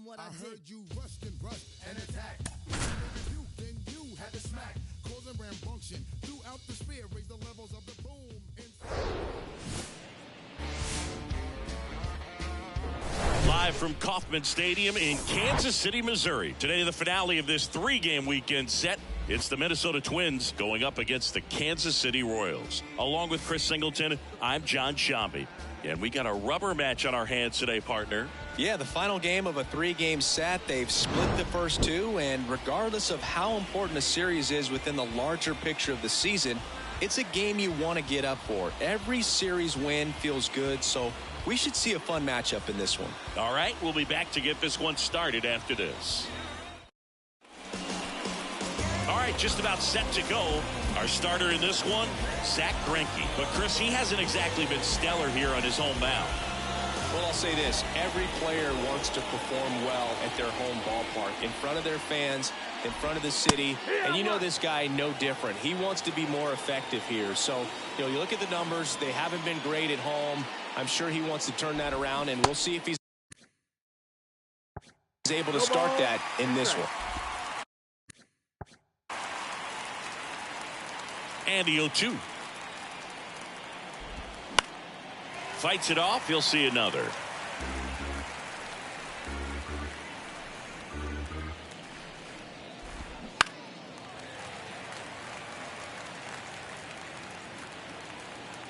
what I heard you rushed and attacked. Then you had to smack, causing rambunction throughout the sphere. Raise the levels of the boom. Live from Kauffman Stadium in Kansas City, Missouri. Today, the finale of this three-game weekend set. It's the Minnesota Twins going up against the Kansas City Royals. Along with Chris Singleton, I'm John Shambi. And we got a rubber match on our hands today, partner. Yeah, the final game of a three-game set. They've split the first two, and regardless of how important a series is within the larger picture of the season, it's a game you want to get up for. Every series win feels good, so we should see a fun matchup in this one. All right, we'll be back to get this one started after this. All right, just about set to go. Our starter in this one, Zack Greinke. But, Chris, he hasn't exactly been stellar here on his home mound. Well, I'll say this. Every player wants to perform well at their home ballpark, in front of their fans, in front of the city. And you know this guy no different. He wants to be more effective here. So, you look at the numbers. They haven't been great at home. I'm sure he wants to turn that around, and we'll see if he's able to start that in this one. And the 0-2. Fights it off. He'll see another.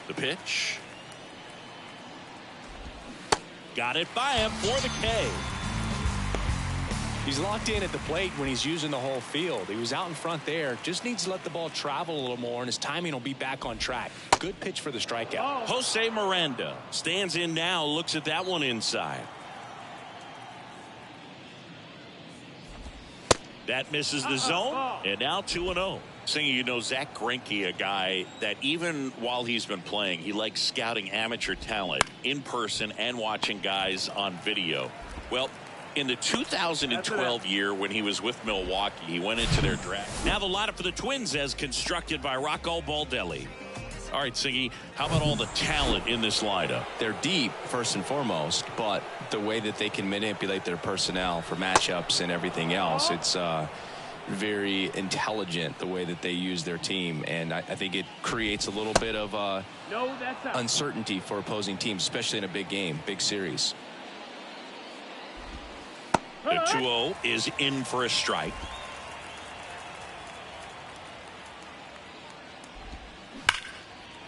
The pitch. Got it by him for the K. He's locked in at the plate when he's using the whole field. He was out in front there. Just needs to let the ball travel a little more, and his timing will be back on track. Good pitch for the strikeout. Jose Miranda stands in now, looks at that one inside. That misses the zone, and now 2-0. Singing, Zack Greinke, a guy that even while he's been playing, he likes scouting amateur talent in person and watching guys on video. Well, in the 2012 year when he was with Milwaukee, he went into their draft. Now the lineup for the Twins as constructed by Rocco Baldelli. All right, Singy, how about all the talent in this lineup? They're deep, first and foremost, but the way that they can manipulate their personnel for matchups and everything else, it's very intelligent the way that they use their team, and I think it creates a little bit of uncertainty for opposing teams, especially in a big game, big series. The 2-0 is in for a strike.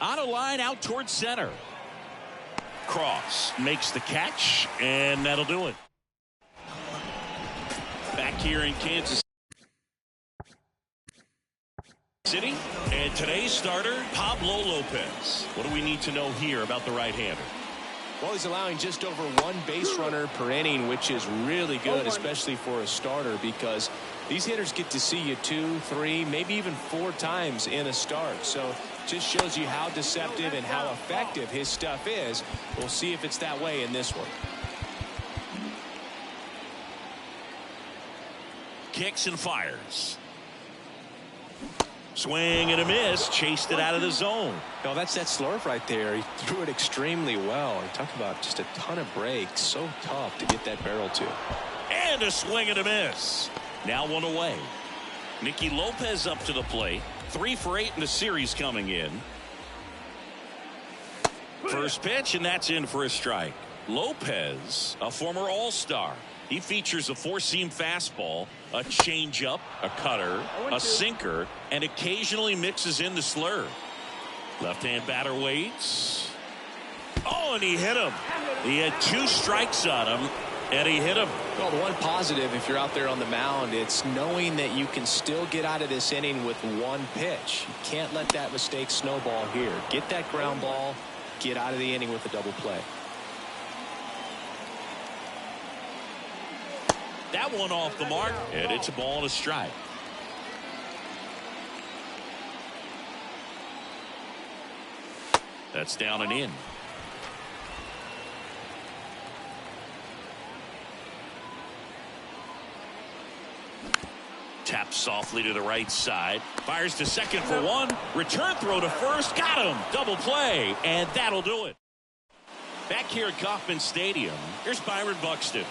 On a line out towards center. Cross makes the catch, and that'll do it. Back here in Kansas City, and today's starter, Pablo Lopez. What do we need to know here about the right-hander? Well, he's allowing just over one base runner per inning, which is really good, especially for a starter, because these hitters get to see you 2, 3, maybe even 4 times in a start. So just shows you how deceptive and how effective his stuff is. We'll see if it's that way in this one. Kicks and fires. Swing and a miss. Chased it out of the zone. No, that's that slurve right there. He threw it extremely well. He talked about just a ton of breaks. So tough to get that barrel to. And a swing and a miss. Now 1 away. Nicky Lopez up to the plate. 3 for 8 in the series coming in. First pitch, and that's in for a strike. Lopez, a former All-Star. He features a 4-seam fastball, a changeup, a cutter, a sinker, and occasionally mixes in the slurve. Left-hand batter waits. Oh, and he hit him. He had 2 strikes on him, and he hit him. Well, the one positive, if you're out there on the mound, it's knowing that you can still get out of this inning with 1 pitch. You can't let that mistake snowball here. Get that ground ball, get out of the inning with a double play. That one off the mark, and it's a ball and a strike. That's down and in. Taps softly to the right side. Fires to second for 1. Return throw to first. Got him. Double play, and that'll do it. Back here at Kauffman Stadium, here's Byron Buxton.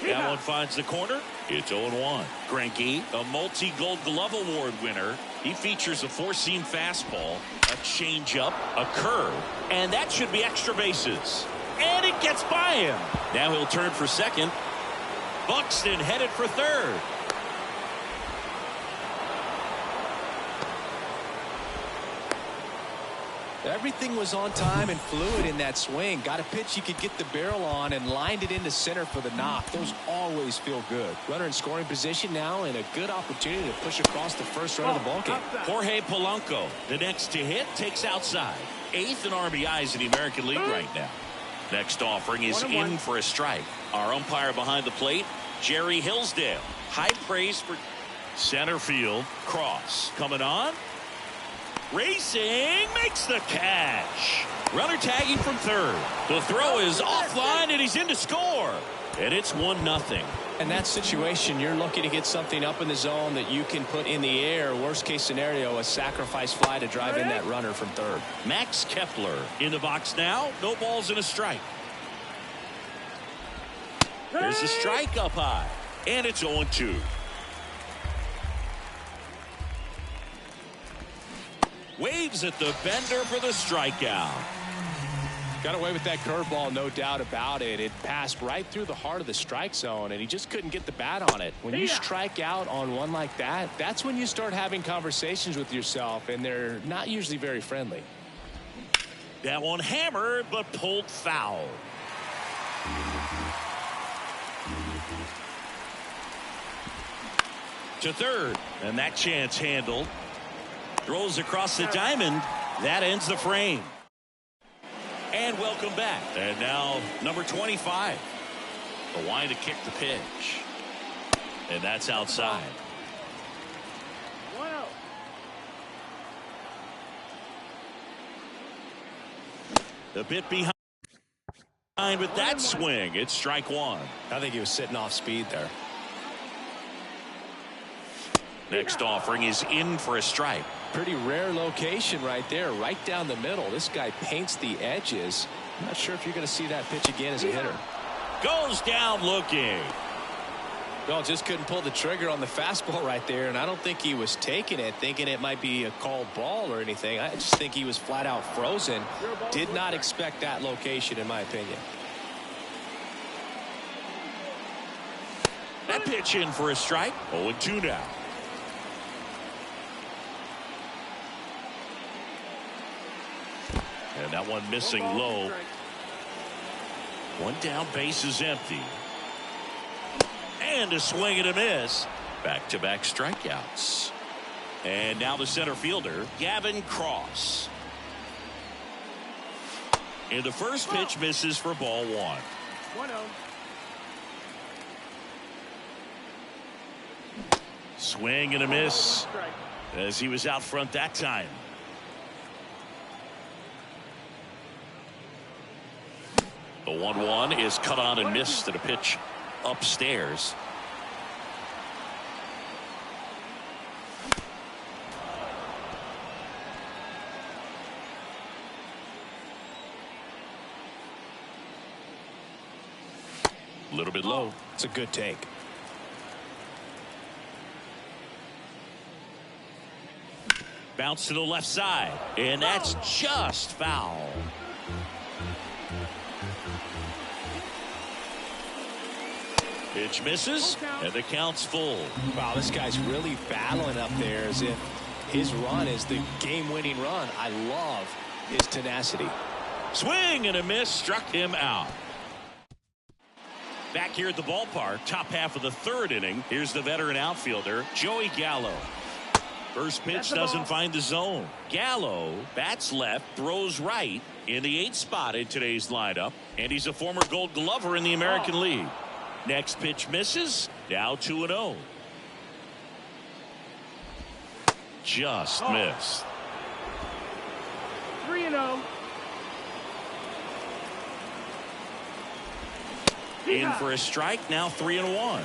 That one finds the corner. It's 0-1. Greinke, a multi-Gold Glove Award winner. He features a four-seam fastball, a changeup, a curve, and that should be extra bases. And it gets by him. Now he'll turn for second. Buxton headed for third. Everything was on time and fluid in that swing. Got a pitch he could get the barrel on and lined it into center for the knock. Those always feel good. Runner in scoring position now and a good opportunity to push across the first run of the ballgame. Jorge Polanco, the next to hit, takes outside. 8th in RBIs in the American League right now. Next offering is in for a strike. Our umpire behind the plate, Jerry Hillsdale. High praise for center field. Cross coming on. Racing, makes the catch. Runner tagging from third. The throw is offline and he's in to score. And it's 1-0. In that situation, you're looking to get something up in the zone that you can put in the air. Worst case scenario, a sacrifice fly to drive in that runner from third. Max Kepler in the box now. No balls and a strike. There's a strike up high. And it's 0-2. Waves at the bender for the strikeout. Got away with that curveball, no doubt about it. It passed right through the heart of the strike zone, and he just couldn't get the bat on it. When you strike out on one like that, that's when you start having conversations with yourself, and they're not usually very friendly. That one hammered, but pulled foul. To third, and that chance handled. Throws across the diamond. That ends the frame. And welcome back. And now number 25. The line to kick the pitch. And that's outside. A bit behind with that swing. It's strike one. I think he was sitting off speed there. Next offering is in for a strike. Pretty rare location right there, right down the middle. This guy paints the edges. I'm not sure if you're going to see that pitch again as a hitter. Goes down looking. Well, just couldn't pull the trigger on the fastball right there, and I don't think he was taking it, thinking it might be a called ball or anything. I just think he was flat out frozen. Did not expect that location, in my opinion. That pitch in for a strike. 0-2 now. And that one missing low. One down, base is empty. And a swing and a miss. Back-to-back strikeouts. And now the center fielder, Gavin Cross. And the first pitch misses for ball one. 1-0. Swing and a miss as he was out front that time. The 1-1 is cut on and missed at a pitch upstairs. A little bit low. It's a good take. Bounce to the left side, and that's just foul. Pitch misses, and the count's full. Wow, this guy's really battling up there as if his run is the game-winning run. I love his tenacity. Swing and a miss, struck him out. Back here at the ballpark, top half of the third inning. Here's the veteran outfielder, Joey Gallo. First pitch doesn't find the zone. Gallo bats left, throws right in the 8th spot in today's lineup, and he's a former Gold Glover in the American League. Next pitch misses. Now 2-0. Just missed. 3-0. In for a strike. Now 3-1.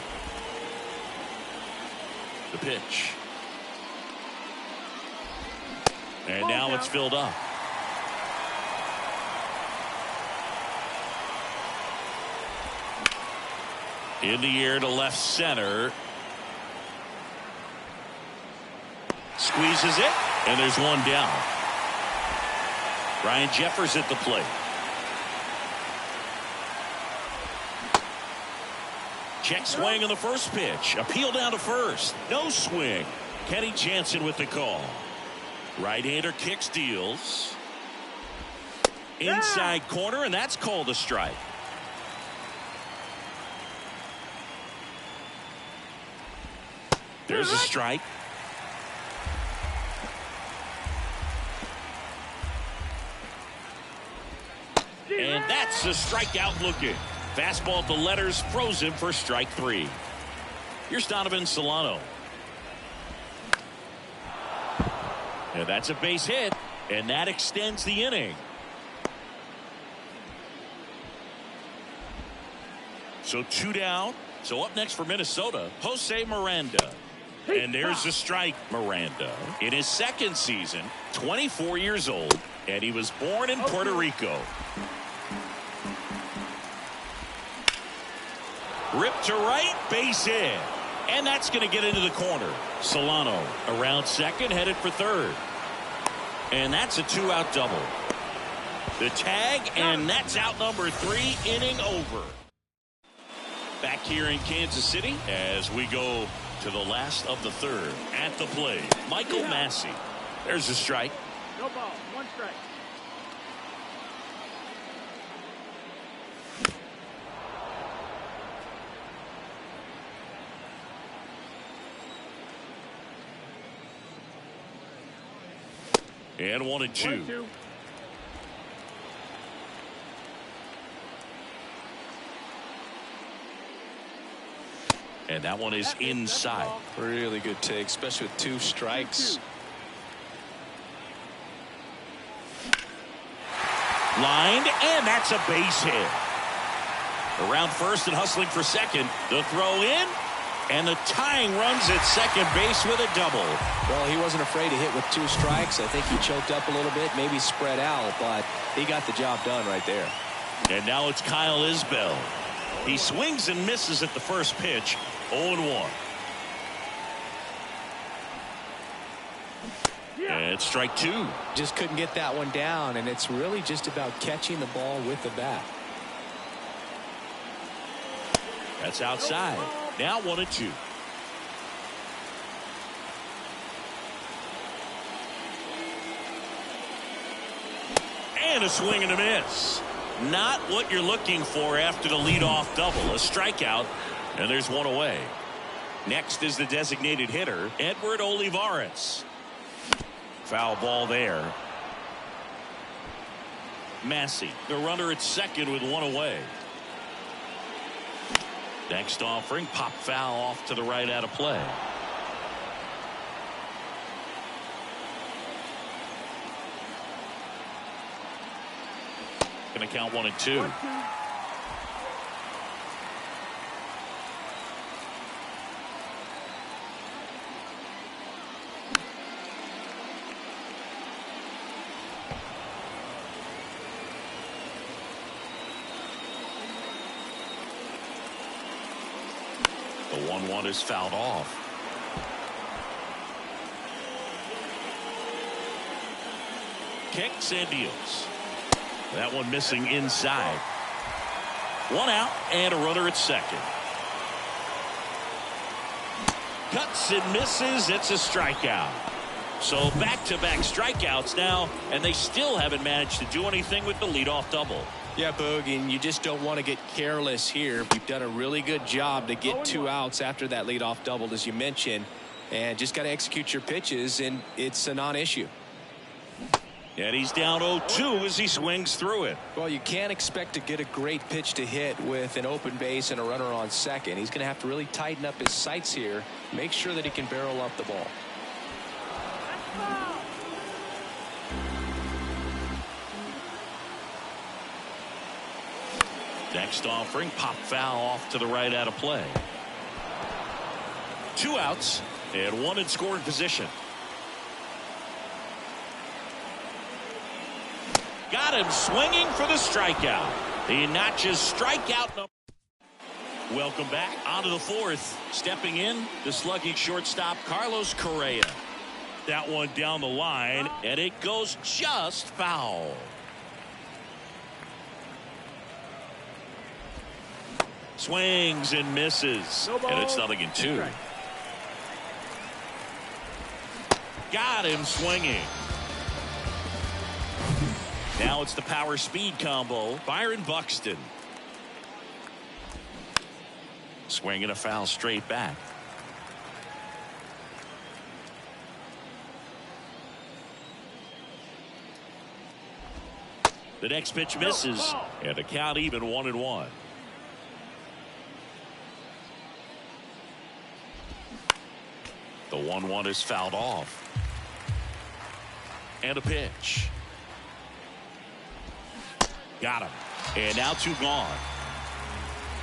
The pitch. And now it's filled up. In the air to left center. Squeezes it, and there's one down. Ryan Jeffers at the plate. Check swing on the first pitch. Appeal down to first. No swing. Kenny Jansen with the call. Right-hander kicks, deals. Inside corner, and that's called a strike. There's a strike. And that's a strikeout looking. Fastball to letters, frozen for strike 3. Here's Donovan Solano. And that's a base hit, and that extends the inning. So 2 down. So up next for Minnesota, Jose Miranda. And there's a strike. Miranda in his second season, 24 years old, and he was born in Puerto Rico. Ripped to right, base hit. And that's going to get into the corner. Solano around second, headed for third. And that's a 2-out double. The tag, and that's out number 3, inning over. Back here in Kansas City as we go to the last of the third. At the plate, Michael Massey. There's a strike. No ball, 1 strike. And 1-2. And that one is inside. Really good take, especially with 2 strikes. Lined, and that's a base hit. Around first and hustling for second. The throw in, and the tying runs at second base with a double. Well, he wasn't afraid to hit with 2 strikes. I think he choked up a little bit, maybe spread out, but he got the job done right there. And now it's Kyle Isbell. He swings and misses at the first pitch. 0-1. And it's strike 2. Just couldn't get that one down, and it's really just about catching the ball with the bat. That's outside. Now 1-2. And a swing and a miss. Not what you're looking for after the leadoff double. A strikeout, and there's one away. Next is the designated hitter, Edward Olivares. Foul ball there. Massey, the runner at second with 1 away. Next offering, pop foul off to the right out of play. Going to count 1-2. The 1-1 is fouled off. Kicks and deals. That one missing inside. 1 out and a runner at second. Cuts and misses. It's a strikeout. So back-to-back strikeouts now, and they still haven't managed to do anything with the leadoff double. Yeah, Boog, and you just don't want to get careless here. You've done a really good job to get 2 outs after that leadoff double, as you mentioned, and just got to execute your pitches, and it's a non-issue. And he's down 0-2 as he swings through it. Well, you can't expect to get a great pitch to hit with an open base and a runner on second. He's going to have to really tighten up his sights here, make sure that he can barrel up the ball. Next offering, pop foul off to the right out of play. 2 outs and 1 in scoring position. Got him swinging for the strikeout. He notches strikeout number. Welcome back. On to the fourth. Stepping in, the slugging shortstop, Carlos Correa. That one down the line, and it goes just foul. Swings and misses. And it's 0-2. Got him swinging. Now it's the power speed combo. Byron Buxton. Swinging a foul straight back. The next pitch misses, and the count even 1-1. The 1-1 is fouled off. And a pitch. Got him. And now 2 gone.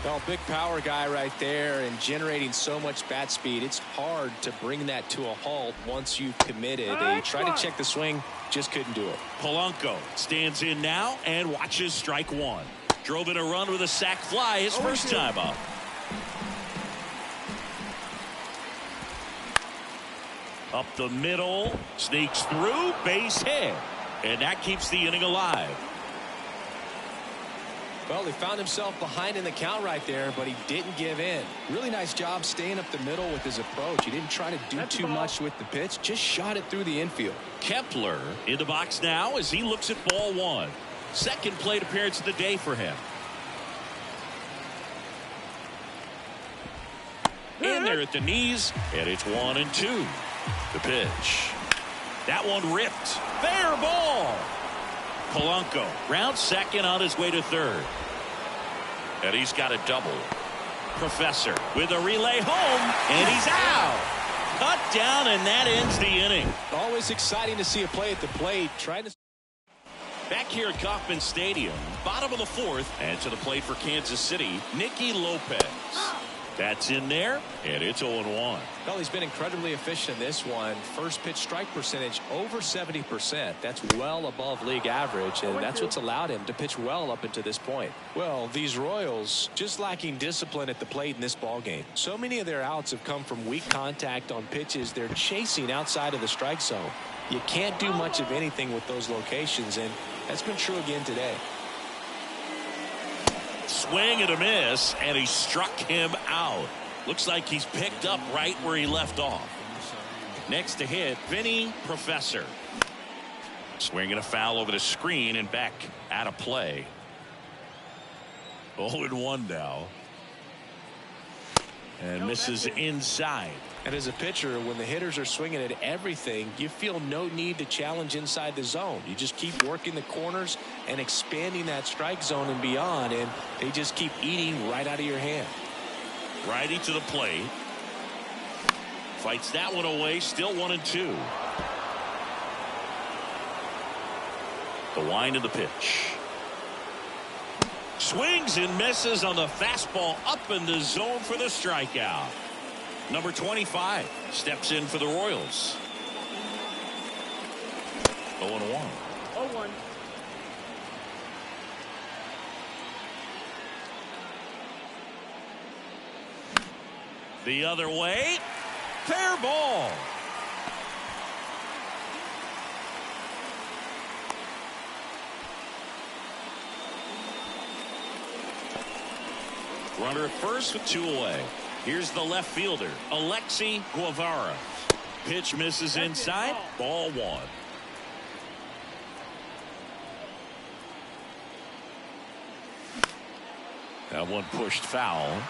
Well, big power guy right there and generating so much bat speed. It's hard to bring that to a halt once you've committed. They tried to check the swing, just couldn't do it. Polanco stands in now and watches strike 1. Drove in a run with a sac fly his first time up. Up the middle, sneaks through, base hit. And that keeps the inning alive. Well, he found himself behind in the count right there, but he didn't give in. Really nice job staying up the middle with his approach. He didn't try to do too much with the pitch, just shot it through the infield. Kepler in the box now as he looks at ball 1. Second plate appearance of the day for him. In there at the knees, and it's 1-2. The pitch. That one ripped. Fair ball. Polanco rounds second on his way to third. And he's got a double. Professor with a relay home, and he's out. Cut down, and that ends the inning. Always exciting to see a play at the plate. Back here at Kauffman Stadium, bottom of the fourth, and to the plate for Kansas City, Nicky Lopez. That's in there, and it's 0-1. Well, he's been incredibly efficient in this one. First pitch strike percentage over 70%. That's well above league average, and that's what's allowed him to pitch well up until this point. Well, these Royals just lacking discipline at the plate in this ball game. So many of their outs have come from weak contact on pitches they're chasing outside of the strike zone. You can't do much of anything with those locations, and that's been true again today. Swing and a miss, and he struck him out. Looks like he's picked up right where he left off. Next to hit, Vinny Professor. Swinging a foul over the screen and back out of play. 0-1 now. And misses inside. And as a pitcher, when the hitters are swinging at everything, you feel no need to challenge inside the zone. You just keep working the corners and expanding that strike zone and beyond, and they just keep eating right out of your hand. Righty to the plate. Fights that one away, still 1-2. The wind of the pitch. Swings and misses on the fastball up in the zone for the strikeout. Number 25 steps in for the Royals. 0-1. 0-1. The other way. Fair ball. Runner at first with 2 away. Here's the left fielder, Alexi Guevara. Pitch misses inside. Ball 1. That one pushed foul.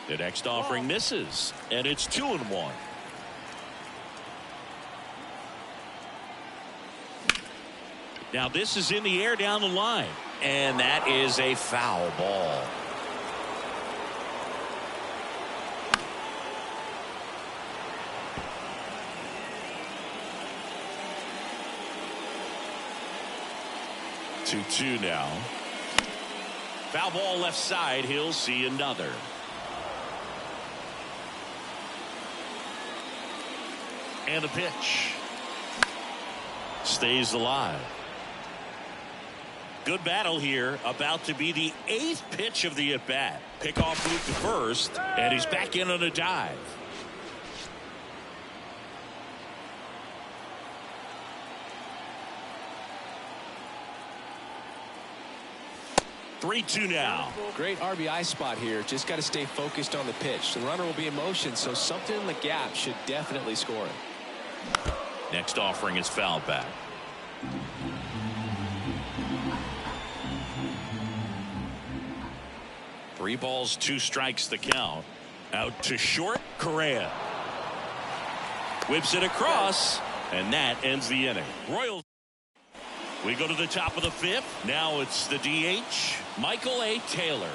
The next offering misses, and it's 2-1. Now this is in the air down the line, and that is a foul ball. Two now. Foul ball left side. He'll see another. And a pitch. stays alive. Good battle here. About to be the 8th pitch of the at-bat. Pickoff move to first, and he's back in on a dive. Three-two now. Great RBI spot here. Just got to stay focused on the pitch. The runner will be in motion, so something in the gap should definitely score it. Next offering is fouled back. Three balls, 2 strikes the count. Out to short, Correa. Whips it across, and that ends the inning. Royals. We go to the top of the 5th. Now it's the DH, Michael A. Taylor.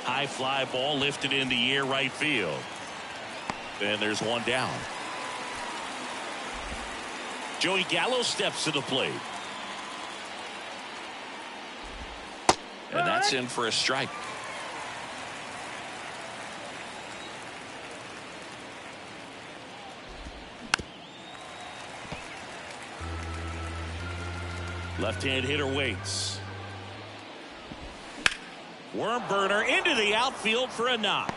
High fly ball lifted in the air right field. And there's one down. Joey Gallo steps to the plate. And that's in for a strike. Left-hand hitter waits. Worm burner into the outfield for a knock.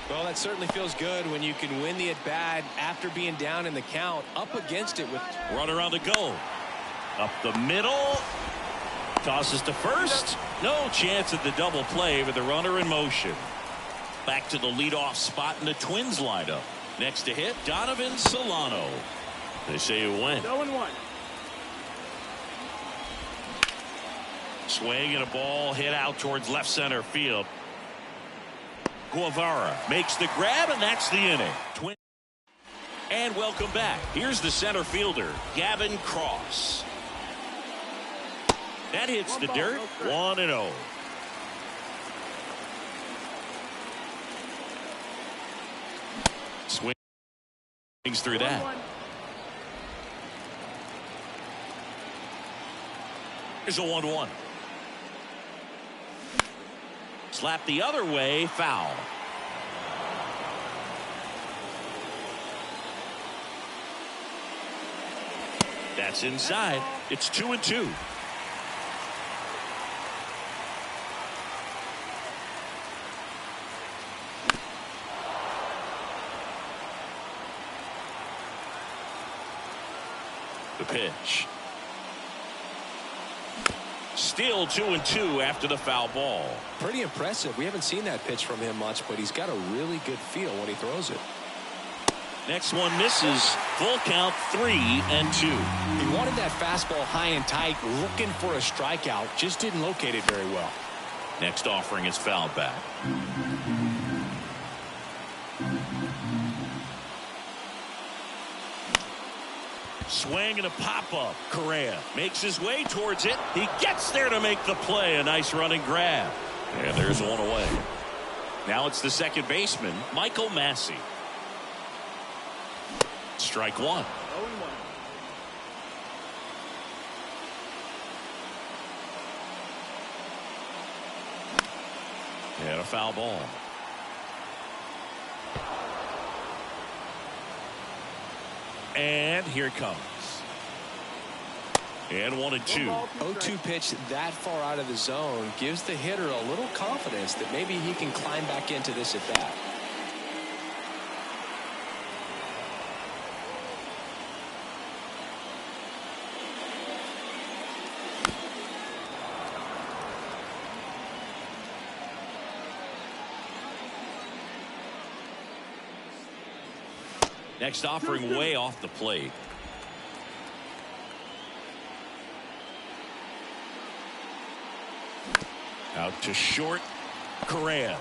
Well, that certainly feels good when you can win the at-bat after being down in the count, up against it with runner on the go. Up the middle. Tosses to first. No chance at the double play with the runner in motion. Back to the leadoff spot in the Twins lineup. Next to hit, Donovan Solano. They say it went. 0-1. Swing and a ball hit out towards left center field. Guevara makes the grab, and that's the inning. And welcome back. Here's the center fielder, Gavin Cross. That hits the dirt. 1-0. Swings through that. Here's a 1-1. Slap the other way, foul. That's inside. It's 2-2. The pitch. Still 2-2 after the foul ball. Pretty impressive. We haven't seen that pitch from him much, but he's got a really good feel when he throws it. Next one misses. Full count, 3-2. He wanted that fastball high and tight, looking for a strikeout. Just didn't locate it very well. Next offering is fouled back. Swing and a pop-up. Correa makes his way towards it. He gets there to make the play. A nice running grab. And there's one away. Now it's the second baseman, Michael Massey. Strike one. 0-1. And a foul ball. And here it comes. And 1-2. 0-2 pitch that far out of the zone gives the hitter a little confidence that maybe he can climb back into this at bat. Next offering way off the plate. Out to short. Correa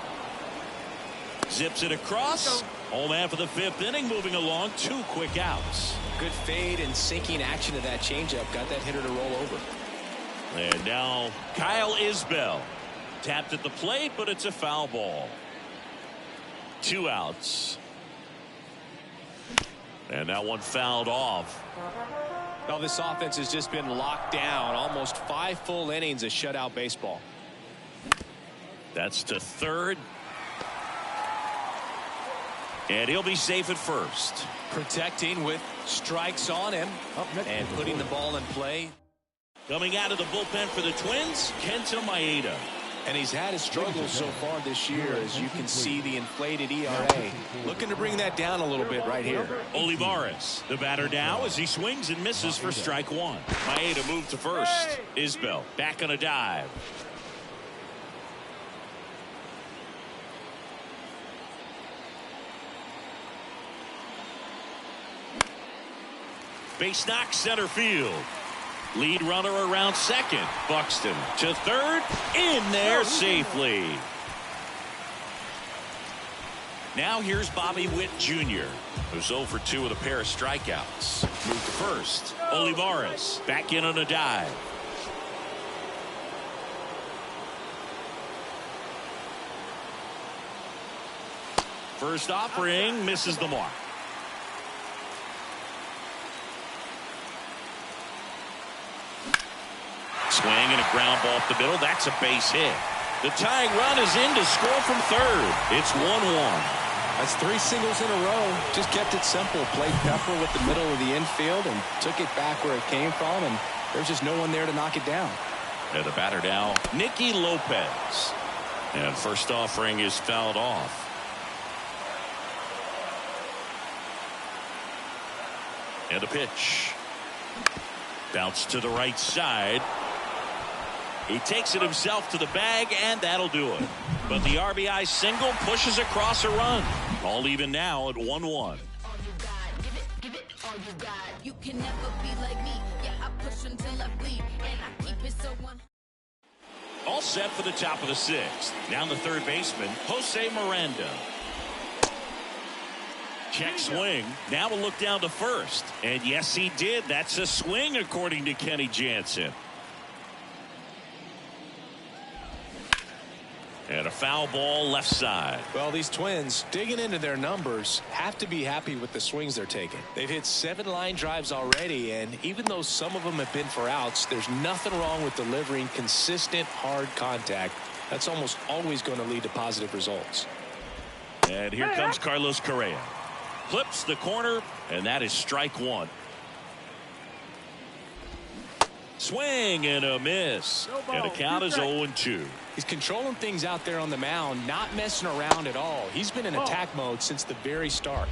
zips it across. Home half of the 5th inning, moving along. 2 quick outs. Good fade and sinking action of that changeup got that hitter to roll over. And now Kyle Isbell tapped at the plate, but it's a foul ball. 2 outs. And that one fouled off. Well, this offense has just been locked down. Almost 5 full innings of shutout baseball. That's to third. And he'll be safe at first. Protecting with strikes on him and putting the ball in play. Coming out of the bullpen for the Twins, Kenta Maeda. And he's had his struggles so far this year, as you can see the inflated ERA. Looking to bring that down a little bit right here. Olivares, the batter now as he swings and misses for strike one. Maeda moved to first. Isbell back on a dive. Base knock center field. Lead runner around second. Buxton to third. In there safely. Now here's Bobby Witt Jr., who's 0 for 2 with a pair of strikeouts. Move to first. Olivares back in on a dive. First offering misses the mark. Swing and a ground ball up the middle. That's a base hit. The tying run is in to score from third. It's 1-1. That's 3 singles in a row. Just kept it simple. Played Pepper with the middle of the infield and took it back where it came from, and there's just no one there to knock it down. And the batter now, Nicky Lopez. And first offering is fouled off. And a pitch. Bounce to the right side. He takes it himself to the bag, and that'll do it. But the RBI single pushes across a run. All even now at 1-1. You can never be like me. Yeah, I push until I bleed, and I keep it so one. All set for the top of the 6th. Down the third baseman, Jose Miranda. Check swing. Now we'll look down to first. And yes, he did. That's a swing, according to Kenny Jansen. And a foul ball left side. Well, these Twins, digging into their numbers, have to be happy with the swings they're taking. They've hit 7 line drives already, and even though some of them have been for outs, there's nothing wrong with delivering consistent, hard contact. That's almost always going to lead to positive results. And here comes Carlos Correa. Clips the corner, and that is strike one. Swing and a miss. And the count is 0-2. He's controlling things out there on the mound, not messing around at all. He's been in attack mode since the very start.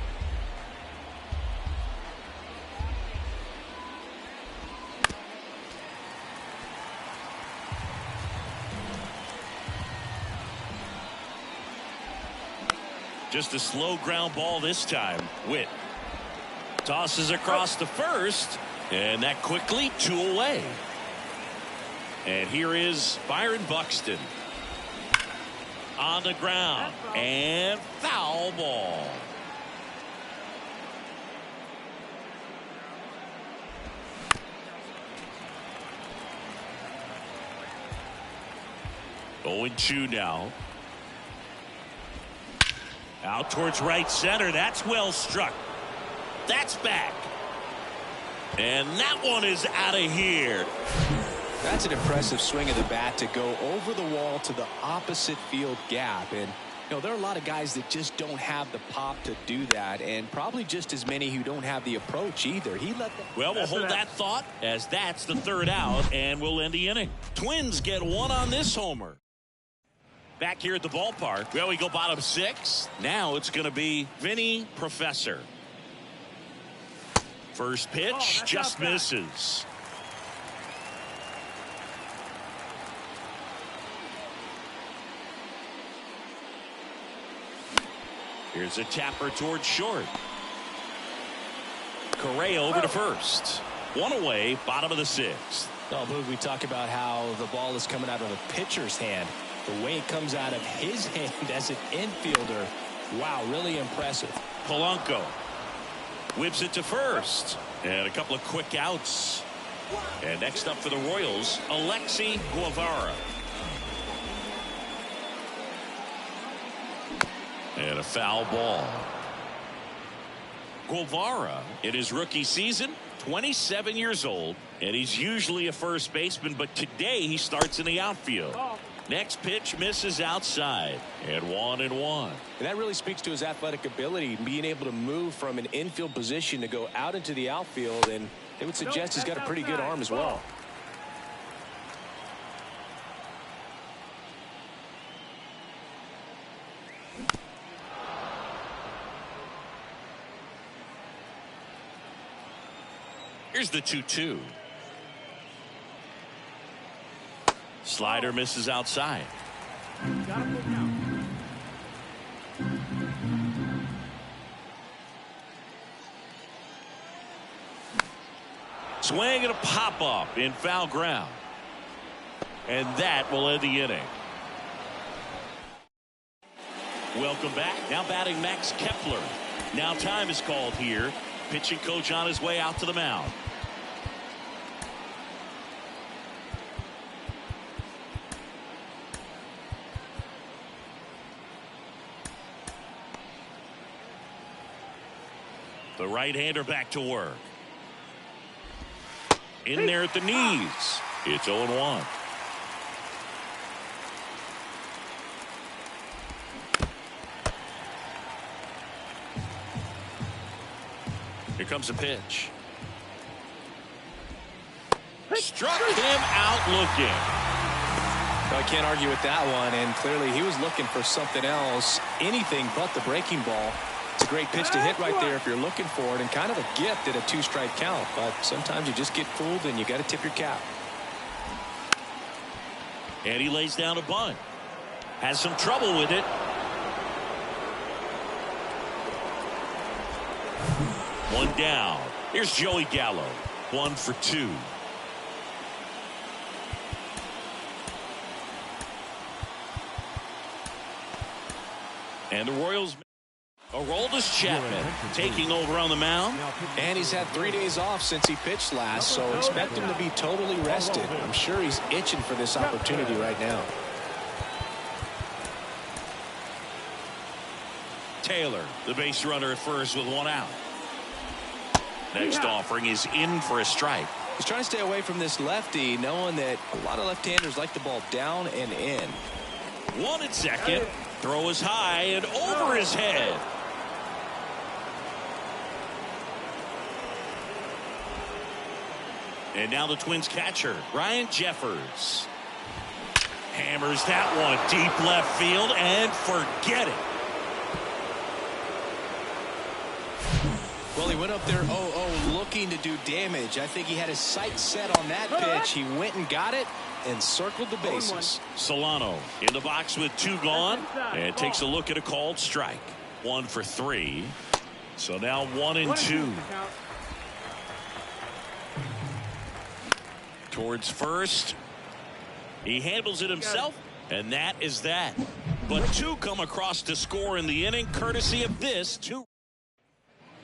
Just a slow ground ball this time. Witt tosses across the first, and that quickly 2 away. And here is Byron Buxton on the ground, and foul ball. Going 2 now. Out towards right center. That's well struck. That's back. And that one is out of here. That's an impressive swing of the bat to go over the wall to the opposite field gap. And, you know, there are a lot of guys that just don't have the pop to do that, and probably just as many who don't have the approach either. He let them. Well, we'll hold that thought, as that's the 3rd out, and we'll end the inning. Twins get 1 on this homer. Back here at the ballpark. Well, we go bottom 6. Now it's going to be Vinny Professor. First pitch just misses. Here's a tapper towards short. Correa over to first. 1 away, bottom of the 6th. Oh, Boog, we talk about how the ball is coming out of a pitcher's hand. The way it comes out of his hand as an infielder, wow, really impressive. Polanco whips it to first, and a couple of quick outs. And next up for the Royals, Alexi Guevara. And a foul ball. Guevara, in his rookie season, 27 years old, and he's usually a first baseman, but today he starts in the outfield. Next pitch misses outside, and 1-1. And that really speaks to his athletic ability, being able to move from an infield position to go out into the outfield, and it would suggest he's got a pretty good arm as well. Here's the 2-2. Slider misses outside. Got him now. Swing and a pop up in foul ground. And that will end the inning. Welcome back. Now batting Max Kepler. Now time is called here. Pitching coach on his way out to the mound. The right-hander back to work. In there at the knees. It's 0-1. Here comes a pitch. Struck him out looking. I can't argue with that one, and clearly he was looking for something else, anything but the breaking ball. It's a great pitch to hit right there if you're looking for it, and kind of a gift at a 2-strike count, but sometimes you just get fooled and you got to tip your cap. And he lays down a bunt. Has some trouble with it. One down. Here's Joey Gallo. 1 for 2. And the Royals. Aroldis Chapman taking over on the mound. And he's had 3 days off since he pitched last, so expect him to be totally rested. I'm sure he's itching for this opportunity right now. Taylor, the base runner at first with 1 out. Next offering is in for a strike. He's trying to stay away from this lefty, knowing that a lot of left-handers like the ball down and in. 1 at second. Throw is high and over his head. And now the Twins catcher, Ryan Jeffers. Hammers that one deep left field and forget it. Well, he went up there 0-0 looking to do damage. I think he had his sights set on that pitch. He went and got it and circled the bases. Solano in the box with 2 gone and takes a look at a called strike. 1 for 3. So now 1-2. Towards first. He handles it himself, and that is that. But 2 come across to score in the inning, courtesy of this 2.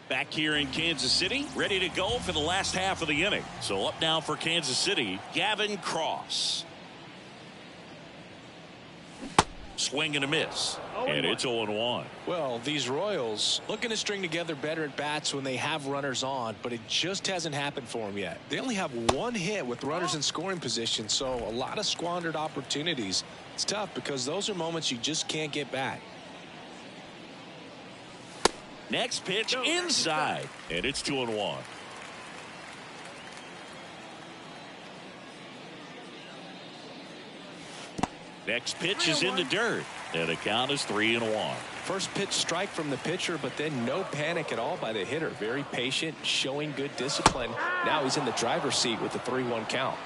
Back here in Kansas City, ready to go for the last half of the inning. So up now for Kansas City, Gavin Cross. Swing and a miss. And it's 0-1. Well, these Royals looking to string together better at bats when they have runners on, but it just hasn't happened for them yet. They only have 1 hit with runners in scoring position, so a lot of squandered opportunities. It's tough because those are moments you just can't get back. Next pitch inside, and it's 2-1. Next pitch is in the dirt, and the count is 3-1. First pitch strike from the pitcher, but then no panic at all by the hitter. Very patient, showing good discipline. Now he's in the driver's seat with the 3-1 count.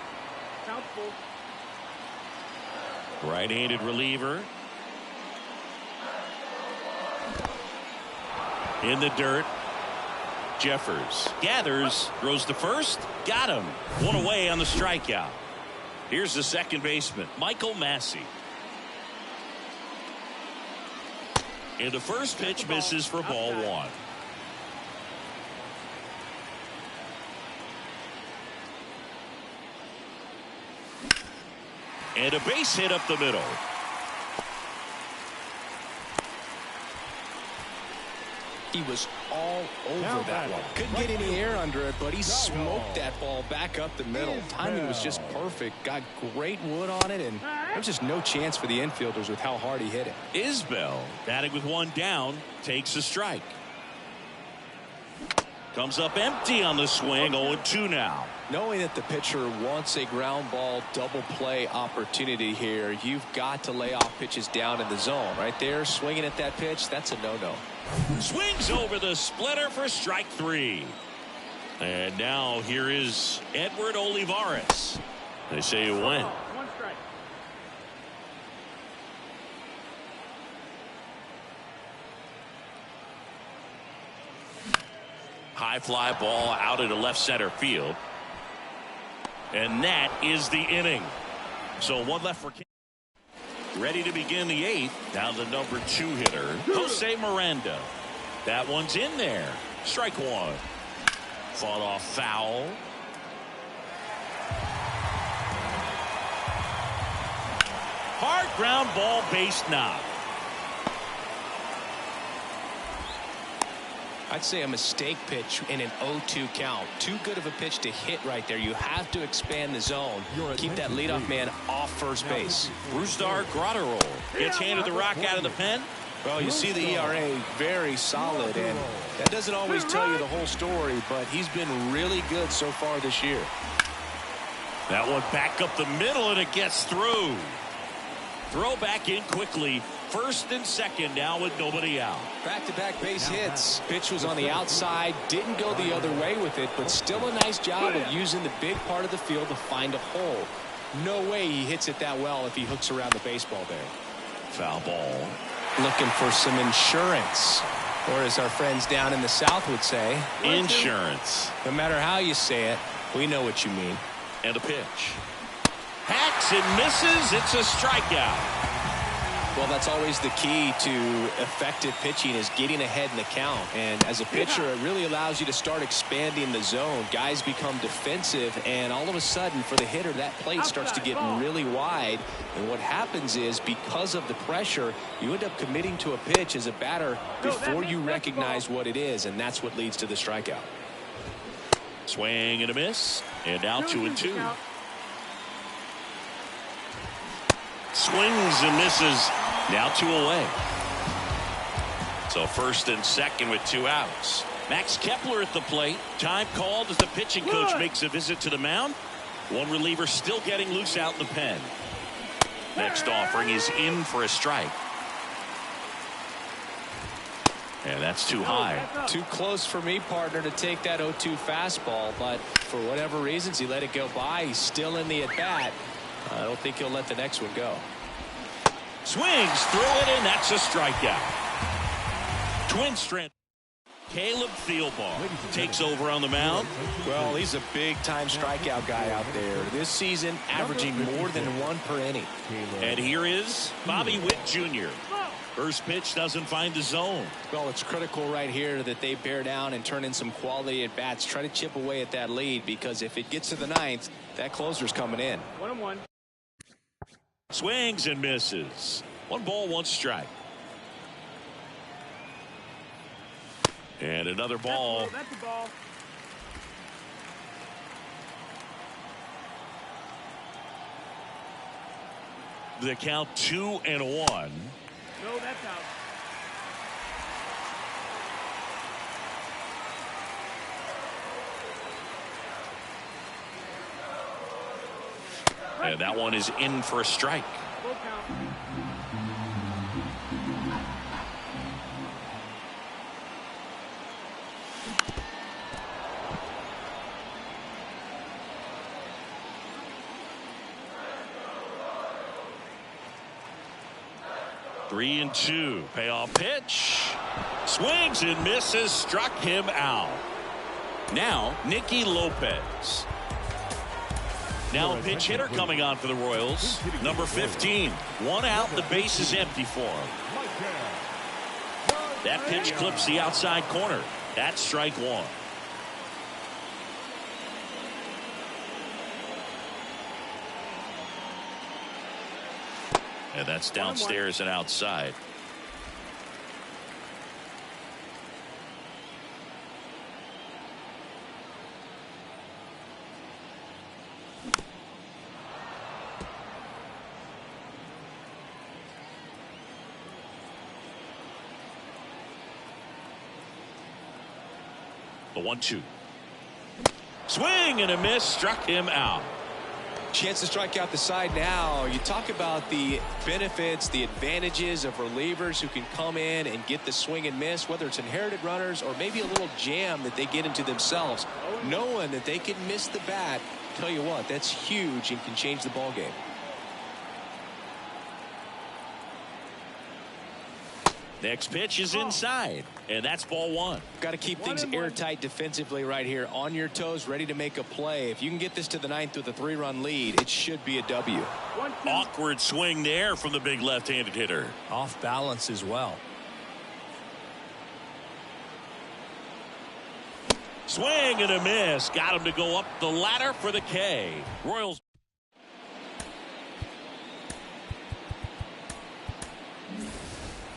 Right-handed reliever. In the dirt. Jeffers gathers, throws to first, got him. 1 away on the strikeout. Here's the second baseman, Michael Massey. And the first pitch misses for ball 1. And a base hit up the middle. He was all over that one. Couldn't get any air under it, but he smoked that ball back up the middle. Timing was just perfect. Got great wood on it, and There's just no chance for the infielders with how hard he hit it. Isbell batting with one down, takes a strike. Comes up empty on the swing, 0-2 now. Knowing that the pitcher wants a ground ball double play opportunity here, you've got to lay off pitches down in the zone. Right there, swinging at that pitch, that's a no-no. Swings over the splitter for strike 3. And now here is Edward Olivares. They say you win. One strike. High fly ball out into left center field. And that is the inning. So one left for King. Ready to begin the 8th. Now the number 2 hitter, Jose Miranda. That one's in there. Strike 1. Fought off foul. Hard ground ball, base knock. I'd say a mistake pitch in an 0-2 count. Too good of a pitch to hit right there. You have to expand the zone. Keep that leadoff man off first base. Brusdar Graterol gets handed the rock out of the pen. Well, you see the ERA very solid, and that doesn't always tell you the whole story, but he's been really good so far this year. That one back up the middle, and it gets through. Throw back in quickly. First and second now with nobody out. Back-to-back base hits. Pitch was on the outside, didn't go the other way with it, but still a nice job of using the big part of the field to find a hole. No way he hits it that well if he hooks around the baseball there. Foul ball. Looking for some insurance, or as our friends down in the South would say, Insurance. no matter how you say it, we know what you mean. And a pitch. Hacks and misses. It's a strikeout. Well, that's always the key to effective pitching, is getting ahead in the count. And as a pitcher, it really allows you to start expanding the zone. Guys become defensive, and all of a sudden, for the hitter, that plate starts to get really wide. And what happens is, because of the pressure, you end up committing to a pitch as a batter before you recognize what it is, and that's what leads to the strikeout. Swing and a miss. And now 2-2. Swings and misses. Now 2 away. So first and second with 2 outs. Max Kepler at the plate. Time called as the pitching coach makes a visit to the mound. One reliever still getting loose out in the pen. Next offering is in for a strike. And that's too high. Too close for me, partner, to take that 0-2 fastball, but for whatever reasons he let it go by. He's still in the at-bat. I don't think he'll let the next one go. Swings through it, and that's a strikeout. Twin strength. Caleb Thielbar takes over on the mound. Well, he's a big-time strikeout guy out there. This season, averaging more than 1 per inning. And here is Bobby Witt Jr. First pitch doesn't find the zone. Well, it's critical right here that they bear down and turn in some quality at bats. Try to chip away at that lead, because if it gets to the 9th, that closer's coming in. 1-1. Swings and misses. 1 ball, 1 strike. And another ball. That's the ball. The count 2-1. No, that's out. And that one is in for a strike. Full count. Three and 2. Payoff pitch. Swings and misses. Struck him out. Now Nicky Lopez. Now a pinch hitter coming on for the Royals. Number 15. 1 out. The base is empty for him. That pitch clips the outside corner. That's strike 1. And that's downstairs and outside. The 1-2. Swing and a miss, struck him out. Chance to strike out the side now. You talk about the benefits, the advantages of relievers who can come in and get the swing and miss, whether it's inherited runners or maybe a little jam that they get into themselves. Knowing that they can miss the bat, tell you what, that's huge and can change the ball game. Next pitch is inside, and that's ball 1. Got to keep things airtight defensively right here, on your toes, ready to make a play. If you can get this to the 9th with a 3-run lead, it should be a W. Awkward swing there from the big left-handed hitter. Off balance as well. Swing and a miss. Got him to go up the ladder for the K. Royals.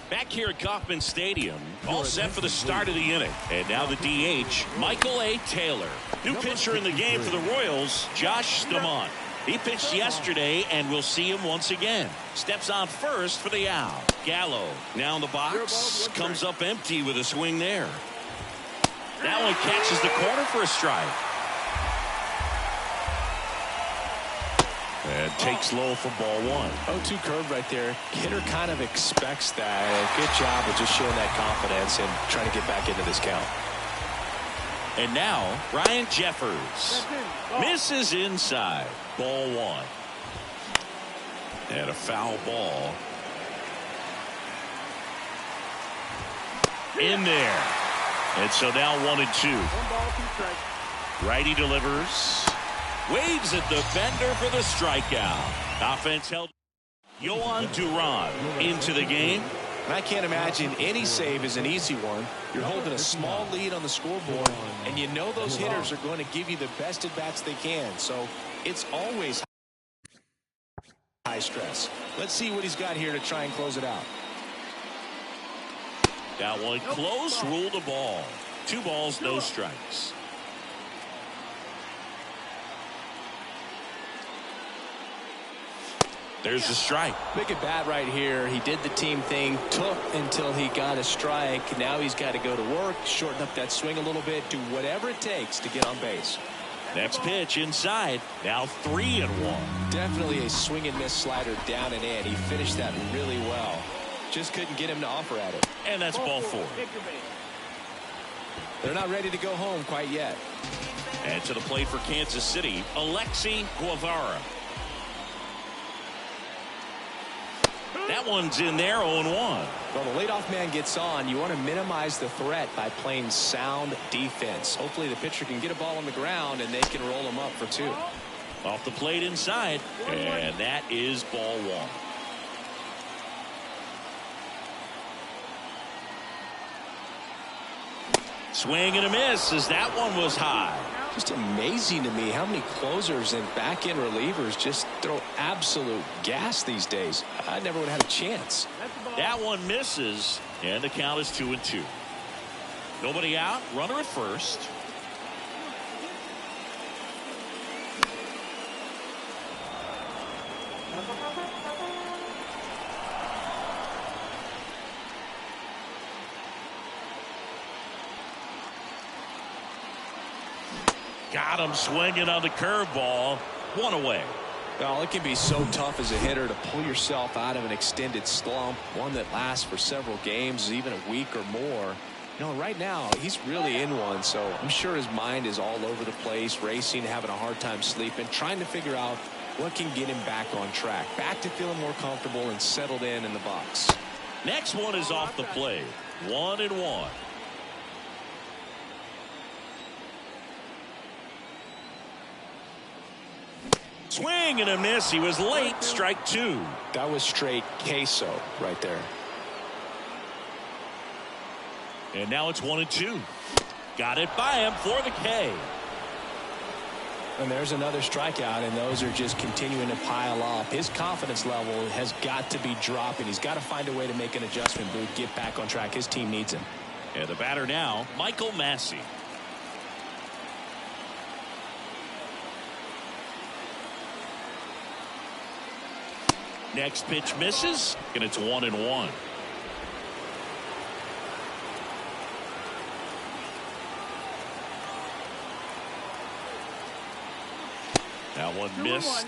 Back here at Kauffman Stadium, all set for the start of the inning. And now the DH, Michael A. Taylor. New pitcher in the game for the Royals, Josh Staumont. He pitched yesterday, and we'll see him once again. Steps on first for the out. Gallo now in the box. Comes up empty with a swing there. That one catches the corner for a strike. And takes low for ball 1. 0-2 curve right there. Hitter kind of expects that. Good job of just showing that confidence and trying to get back into this count. And now Ryan Jeffers misses inside. Ball 1. And a foul ball. In there. And so now 1-2. 1 ball, 2 strikes. Righty delivers. Waves at the bender for the strikeout. Offense held. Yohan Duran into the game. I can't imagine any save is an easy one. You're holding a small lead on the scoreboard, and you know those hitters are going to give you the best at bats they can. So it's always high stress. Let's see what he's got here to try and close it out. That one close, ruled a ball. 2 balls, no strikes. There's the strike. Big at bat right here. He did the team thing, took until he got a strike. Now he's got to go to work, shorten up that swing a little bit, do whatever it takes to get on base. Next pitch inside. Now 3-1. Definitely a swing and miss slider down and in. He finished that really well. Just couldn't get him to offer at it. And that's ball 4. They're not ready to go home quite yet. And to the plate for Kansas City, Alexi Guevara. That one's in there, 0-1. Well, the leadoff man gets on. You want to minimize the threat by playing sound defense. Hopefully the pitcher can get a ball on the ground and they can roll him up for 2. Off the plate inside, and that is ball 1. Swing and a miss as that one was high. Just amazing to me how many closers and back-end relievers just throw absolute gas these days. I never would have had a chance. That one misses, and the count is 2-2. Nobody out, runner at first. Got him swinging on the curveball. 1 away. Well, it can be so tough as a hitter to pull yourself out of an extended slump, one that lasts for several games, even a week or more. You know, right now, he's really in one, so I'm sure his mind is all over the place, racing, having a hard time sleeping, trying to figure out what can get him back on track, back to feeling more comfortable and settled in the box. Next one is off the plate. 1-1. Swing and a miss. He was late. Strike 2. That was straight queso right there. And now it's 1-2. Got it by him for the K. And there's another strikeout, and those are just continuing to pile up. His confidence level has got to be dropping. He's got to find a way to make an adjustment, Boog, get back on track. His team needs him. And the batter now, Michael Massey. Next pitch misses, and it's 1-1. That one missed.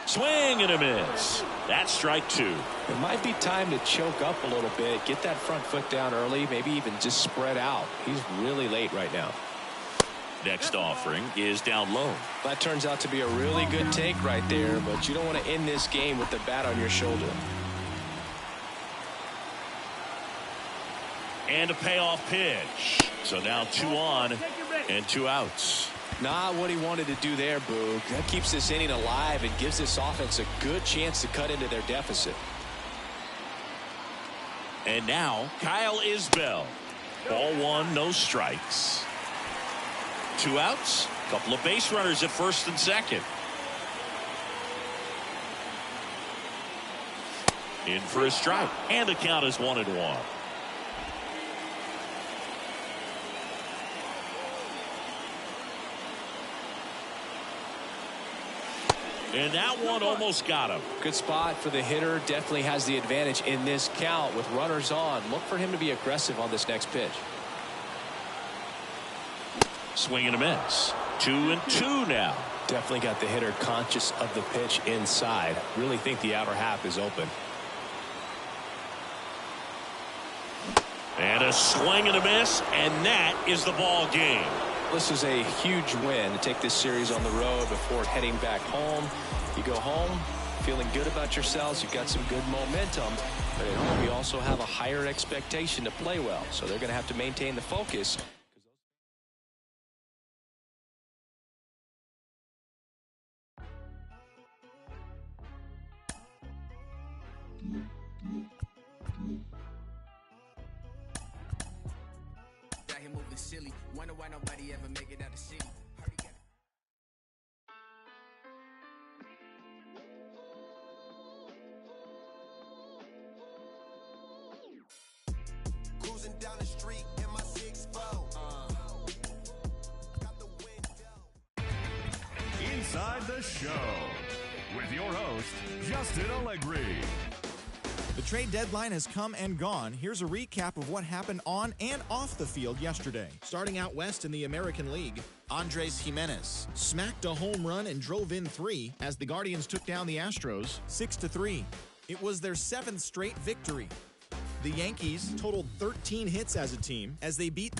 Swing and a miss. That's strike 2. It might be time to choke up a little bit, get that front foot down early, maybe even just spread out. He's really late right now. Next offering is down low. That turns out to be a really good take right there, but you don't want to end this game with the bat on your shoulder. And a payoff pitch. So now 2 on and 2 outs. Not what he wanted to do there, Boog. That keeps this inning alive and gives this offense a good chance to cut into their deficit. And now Kyle Isbell. Ball 1, no strikes. 2 outs. Couple of base runners at first and second. In for a strike. And the count is 1-1. And that one almost got him. Good spot for the hitter. Definitely has the advantage in this count with runners on. Look for him to be aggressive on this next pitch. Swing and a miss. 2-2 now. Definitely got the hitter conscious of the pitch inside. Really think the outer half is open. And a swing and a miss, and that is the ball game. This is a huge win to take this series on the road before heading back home. You go home feeling good about yourselves. You've got some good momentum. But at home, you also have a higher expectation to play well. So they're going to have to maintain the focus. Got him moving silly. Wonder why nobody ever make it out of city. Cruising down the street in my 6'4". Got the window. Inside the Show with your host, Justin Allegri. The trade deadline has come and gone. Here's a recap of what happened on and off the field yesterday. Starting out west in the American League, Andres Gimenez smacked a home run and drove in 3 as the Guardians took down the Astros 6-3. It was their 7th straight victory. The Yankees totaled 13 hits as a team as they beat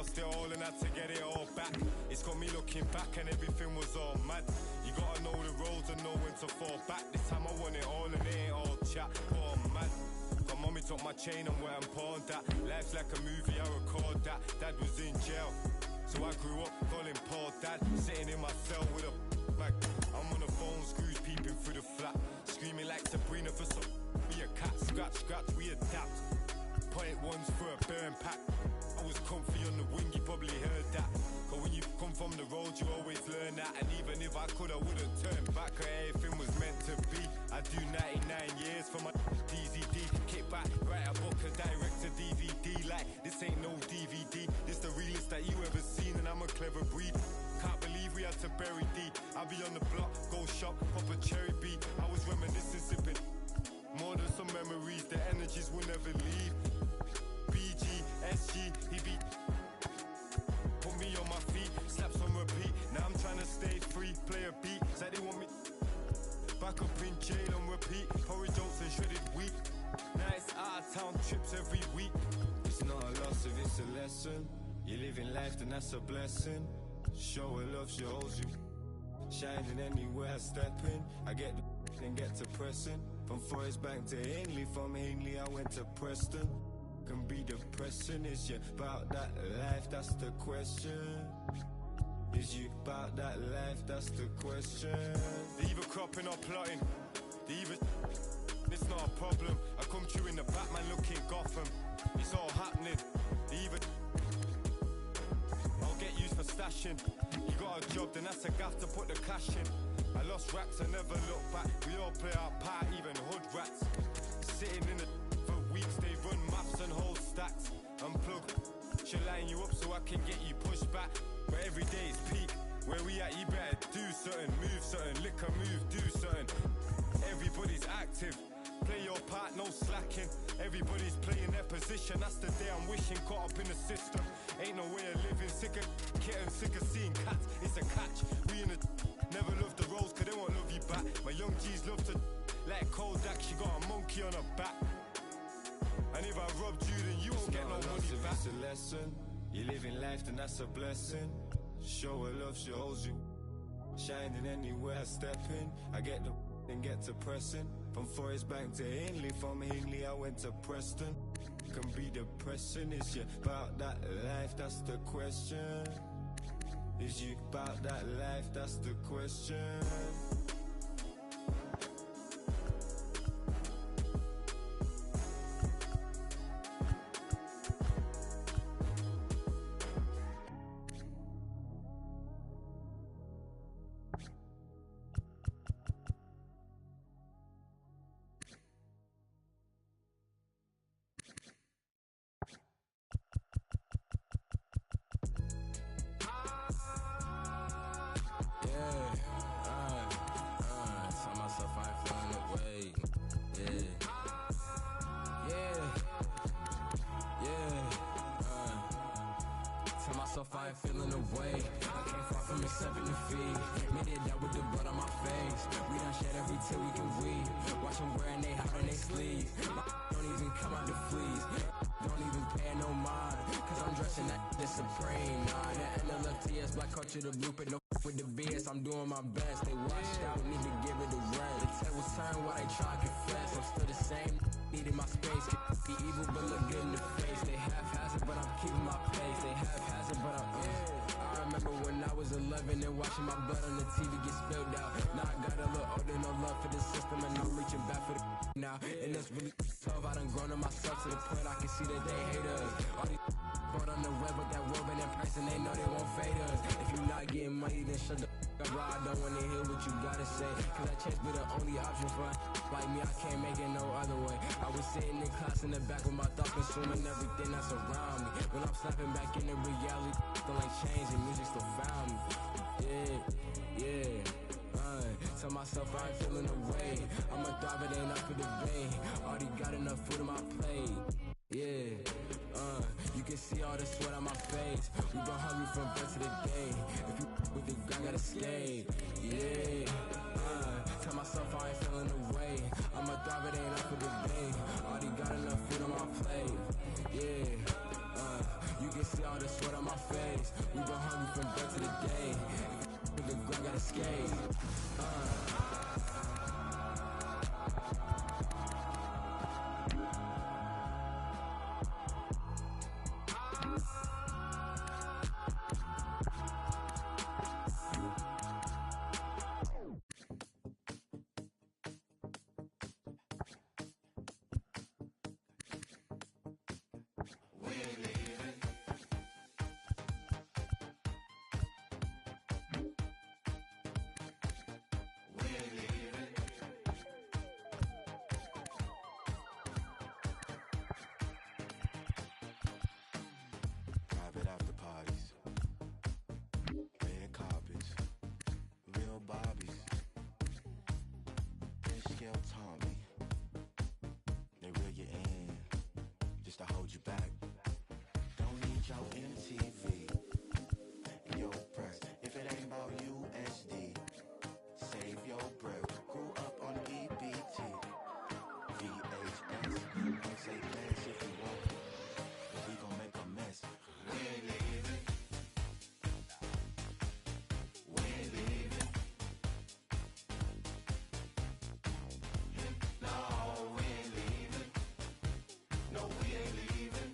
lost it all and had to get it all back. It's got me looking back and everything was all mad. You gotta know the roads and know when to fall back. This time I want it all and it ain't all chat. Oh man, my mommy took my chain and went and pawned that. Life's like a movie, I record that. Dad was in jail, so I grew up calling Paul Dad. Sitting in my cell with a bag. I'm on the phone, screws peeping through the flat. Screaming like Sabrina for some be a cat. Scratch, scratch, we adapt. Point ones for a burn pack. I was comfy on the wing, you probably heard that. Cause when you come from the road, you always learn that. And even if I could, I wouldn't turn back. Cause everything was meant to be. I do 99 years for my DZD. Kick back, write a book and direct to DVD. Like, this ain't no DVD. This the realest that you ever seen, and I'm a clever breed. Can't believe we had to bury D. I'll be on the block, go shop, pop a cherry beat. I was reminiscing, sipping more than some memories. The energies will never leave. BG, SG, he beat. Put me on my feet, slaps on repeat. Now I'm trying to stay free, play a beat. Said they want me back up in jail on repeat. Porridge oats and shredded wheat. Nice out of town trips every week. It's not a loss if it's a lesson. You're living life, then that's a blessing. Show her love, she holds you. Shining anywhere I step in. I get the and get to pressing. From Forest Bank to Ainley, from Ainley I went to Preston. Can be depressing, is you about that life, that's the question. Is you about that life, that's the question. They either cropping or plotting. They either it's not a problem. I come through in the Batman looking Gotham. It's all happening. They either I'll get used for stashing. You got a job, then that's a gaff to put the cash in. I lost racks, I never look back. We all play our part, even hood rats. Sitting in the for weeks, they run maps and hold stacks. Unplug, she'll line you up so I can get you pushed back. But every day is peak. Where we at, you better do something, move something, lick a move, do something. Everybody's active. Play your part, no slacking. Everybody's playing their position. That's the day I'm wishing, caught up in the system. Ain't no way of living, sick of kitten, sick of seeing cats. It's a catch. We in the never love the roads, cause they won't love you back. My young G's love to like Kodak, she got a monkey on her back. And if I robbed you, then you won't get no money back. It's a lesson. You're living life, then that's a blessing. Show her love, she holds you. Shining anywhere I step in. I get the and get to pressing. From Forest Bank to Ainley, from Ainley I went to Preston. Can be depressing, is you about that life, that's the question. Is you about that life, that's the question. I ain't feeling away. I came far from accepting defeat. Made it out with the blood on my face. We done shed every tear we can weep. Watch them wearing they heart on they sleeves. Don't even come out the fleas. Don't even pay no mind. Cause I'm dressing that the supreme. Nah, the NLFTS, black culture, the blueprint. No with the BS, I'm doing my best. They washed out, need to give it a rest. The tables turn while they try to confess. I'm still the same, needing my space. Be evil but look good in the face. They half-hazard but I'm keeping my pace. They half-hazard but I'm I remember when I was 11 and watching my blood on the TV get spilled out. Now I got a little older, no love for the system, and I'm reaching back for the now. And it's really tough, I done grown on myself to the point I can see that they hate us. All these brought on the web with that woman in person, they know they won't fade us. If you not getting money, then shut the up, bro. I don't wanna hear what you gotta say, cause that chance be the only option for like me, I can't make it no other way. I was sitting in class in the back with my thoughts consuming everything that's around me. When I'm snapping back into reality, still ain't changing, music still found me. Tell myself I ain't feeling away. I'ma thrive, it ain't up for debate. Already got enough food on my plate. You can see all the sweat on my face. We been hungry from birth to the day. If you with it, I gotta escape. Tell myself I ain't feeling away. I'ma thrive, it ain't up for debate. Already got enough food on my plate. You can see all the sweat on my can't escape. Private after parties, red carpets, real Barbies. They scale Tommy, they reel you in just to hold you back. Don't need your MTV and your press if it ain't about USD. Save your breath. Grew up on EBT, VHS. Don't say dance if you want, but we gon' make a mess. We ain't leaving. We ain't leaving. No, we ain't leaving. No, we ain't leaving.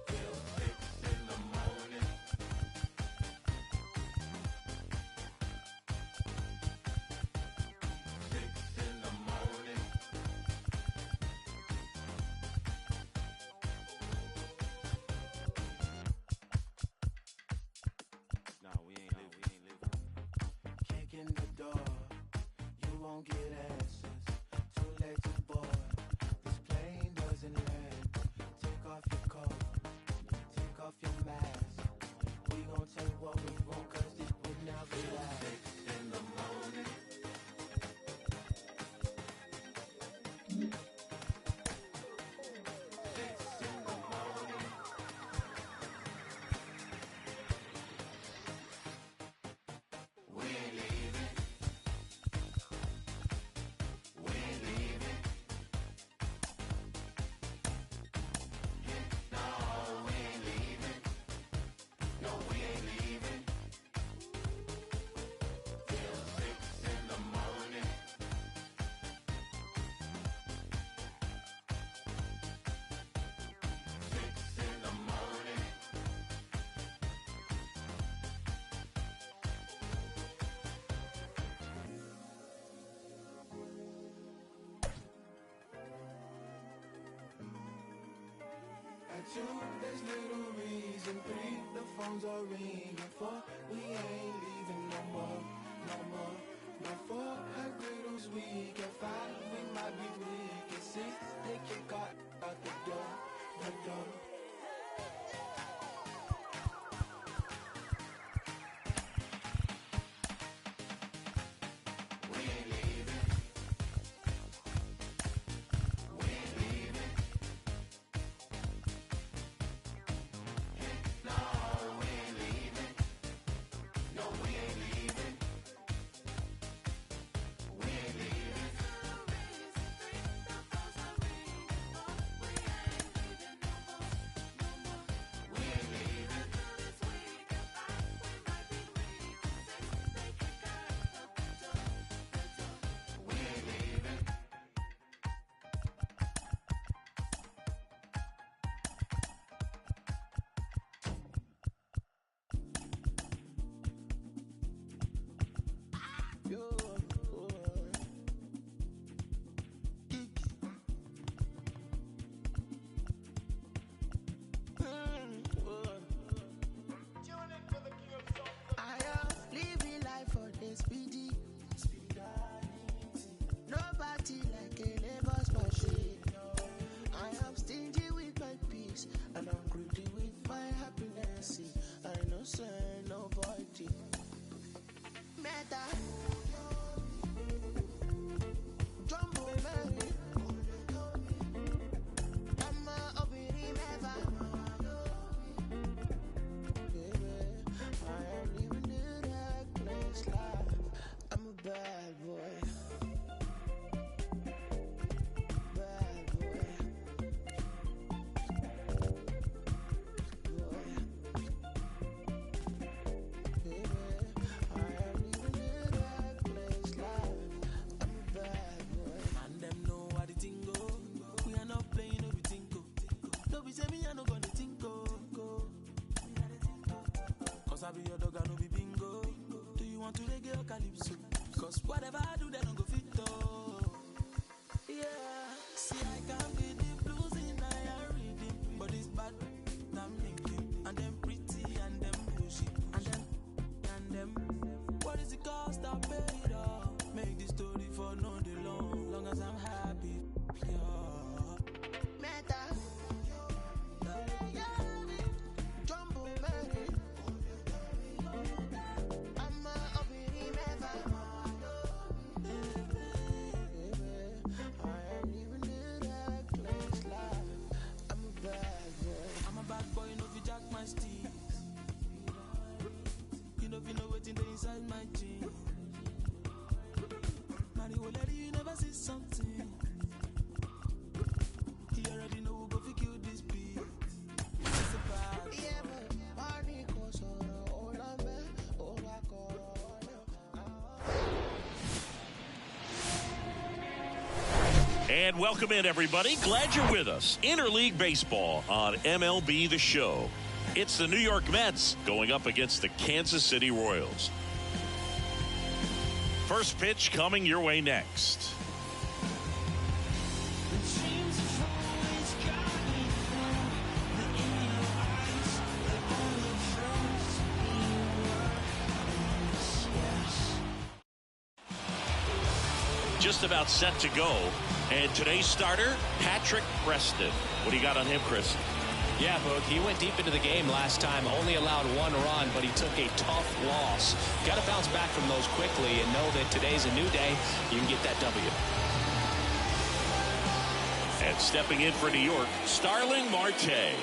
Till 6 in the morning. Nah, we ain't leaving. Kick in the door, you won't get answers. Too late to board. This plane doesn't land. Take off your coat, take off your mask. We gon' take what we want, 'cause this would never last. 6 in the morning. We ain't leaving. We ain't leaving. No, we ain't leaving. No, we ain't leaving. Till 6 in the morning. 6 in the morning. At 2, there's little reason. 3, the phones are ringing. 4, we ain't leaving no more, no more. No 4, her griddles weak. At 5, we might be weak. At 6, they kick out the door, the door. We ain't leaving. We ain't leaving. No, we ain't leaving. No, we ain't leaving. I do, they don't go fit though. Yeah, see, I can be the blues in I reading, but it's bad. I'm thinking, and them pretty, and them bushy, and them. What is the cost I pay it all? Make this story for no day long as I'm happy. Yeah. Meta. Jumbo Mary. I'm a uppity meta. I ain't even in that place life. I'm a bad boy. I'm a bad boy, you know if you jack my steez. You know if you know what's inside my jeans. Mario lady, you never see something. He already know who go fi kill this beat. It's a bad. Yeah, but party goes on all of me. Oh, I And welcome in, everybody. Glad you're with us. Interleague Baseball on MLB The Show. It's the New York Mets going up against the Kansas City Royals. First pitch coming your way next. Just about set to go. And today's starter, Patrick Preston. What do you got on him, Chris? Yeah, Boog, he went deep into the game last time, only allowed 1 run, but he took a tough loss. Got to bounce back from those quickly and know that today's a new day. You can get that W. And stepping in for New York, Starling Marte.